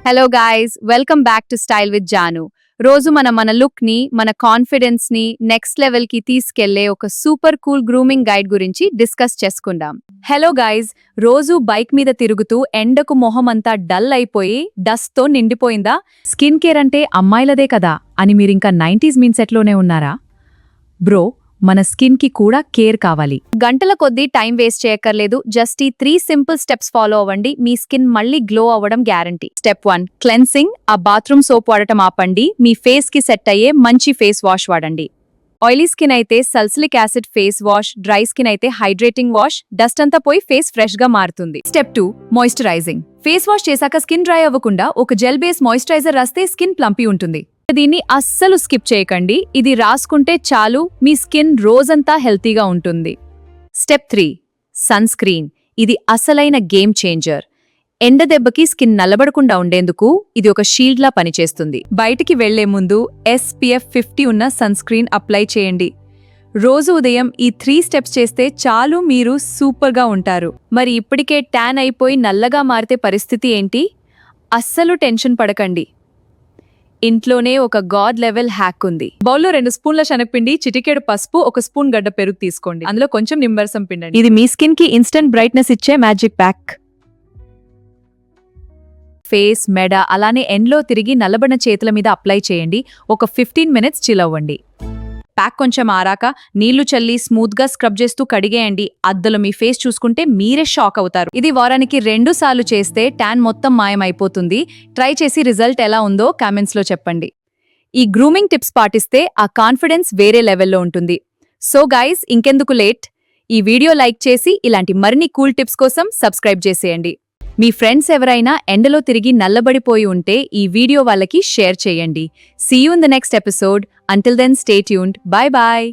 Hello guys, welcome back to style with Janu. రోజు మన look ని, మన కాన్ఫిడెన్స్ ని నెక్స్ట్ లెవెల్ కి తీసుకెళ్లే ఒక సూపర్ కూల్ గ్రూమింగ్ గైడ్ గురించి డిస్కస్ చేసుకుందాం. హలో గాయ్స్, రోజు బైక్ మీద తిరుగుతూ ఎండకు మొహం అంతా డల్ అయిపోయి డస్ట్ తో నిండిపోయిందా? స్కిన్ కేర్ అంటే అమ్మాయిలదే కదా అని మీరింకా 90s మీన్ సెట్ లోనే ఉన్నారా? బ్రో, మన స్కిన్ కి కూడా కేర్ కావాలి. గంటల కొద్దీ టైం వేస్ట్ చేయక్కర్లేదు. జస్ట్ ఈ 3 సింపుల్ స్టెప్స్ ఫాలో అవ్వండి, మీ స్కిన్ మళ్ళీ గ్లో అవ్వడం గ్యారంటీ. Step 1, cleansing. ఆ బాత్రూమ్ సోప్ వాడటం ఆపండి, మీ ఫేస్ కి సెట్ అయ్యే మంచి ఫేస్ వాష్ వాడండి. ఆయిలీ స్కిన్ అయితే salicylic acid face wash, dry skin అయితే హైడ్రేటింగ్ వాష్. డస్ట్ అంతా పోయి ఫేస్ ఫ్రెష్ గా మారుతుంది. Step 2, moisturising. ఫేస్ వాష్ చేశాక స్కిన్ డ్రై అవ్వకుండా ఒక జెల్ బేస్ మాయిశ్చరైజర్ రాస్తే స్కిన్ ప్లంపీ ఉంటుంది. దీన్ని అస్సలు స్కిప్ చేయకండి, ఇది రాసుకుంటే చాలు మీ స్కిన్ రోజంతా హెల్తీగా ఉంటుంది. Step 3, sunscreen. ఇది అసలైన గేమ్ చేంజర్. ఎండ దెబ్బకి స్కిన్ నల్లబడకుండా ఉండేందుకు ఇది ఒక షీల్డ్ లా పనిచేస్తుంది. బయటికి వెళ్లే ముందు SPF 50 ఉన్న సన్ స్క్రీన్ అప్లై చేయండి. రోజు ఉదయం ఈ 3 స్టెప్స్ చేస్తే చాలు, మీరు సూపర్గా ఉంటారు. మరి ఇప్పటికే ట్యాన్ అయిపోయి నల్లగా మారితే పరిస్థితి ఏంటి? అస్సలు టెన్షన్ పడకండి, ఇంట్లోనే ఒక గాడ్ లెవెల్ హ్యాక్ ఉంది. బౌల్లో 2 స్పూన్ల శనగపిండి, చిటికెడు పసుపు, 1 స్పూన్ గడ్డ పెరుగు తీసుకోండి. అందులో కొంచెం నిమ్మరసం పిండండి. ఇది మీ స్కిన్ కి ఇన్స్టెంట్ బ్రైట్నెస్ ఇచ్చే మ్యాజిక్ ప్యాక్. ఫేస్, మెడ అలానే ఎండ్లో తిరిగి నల్లబడిన చేతుల మీద అప్లై చేయండి. ఒక 15 మినిట్స్ చిల్ అవ్వండి. ప్యాక్ కొంచెం ఆరాక నీళ్లు చల్లి స్మూత్ గా స్క్రబ్ చేస్తూ కడిగేయండి. అద్దలో మీ ఫేస్ చూసుకుంటే మీరే షాక్ అవుతారు. ఇది వారానికి 2 సార్లు చేస్తే ట్యాన్ మొత్తం మాయమైపోతుంది. ట్రై చేసి రిజల్ట్ ఎలా ఉందో కామెంట్స్ లో చెప్పండి. ఈ గ్రూమింగ్ టిప్స్ పాటిస్తే ఆ కాన్ఫిడెన్స్ వేరే లెవెల్లో ఉంటుంది. సో గైస్, ఇంకెందుకు లేట్, ఈ వీడియో లైక్ చేసి ఇలాంటి మరిన్ని కూల్ టిప్స్ కోసం సబ్స్క్రైబ్ చేసేయండి. మీ ఫ్రెండ్స్ ఎవరైనా ఎండలో తిరిగి నల్లబడిపోయి ఉంటే ఈ వీడియో వాళ్ళకి షేర్ చేయండి. See you in the next episode. Until then, stay tuned. Bye bye.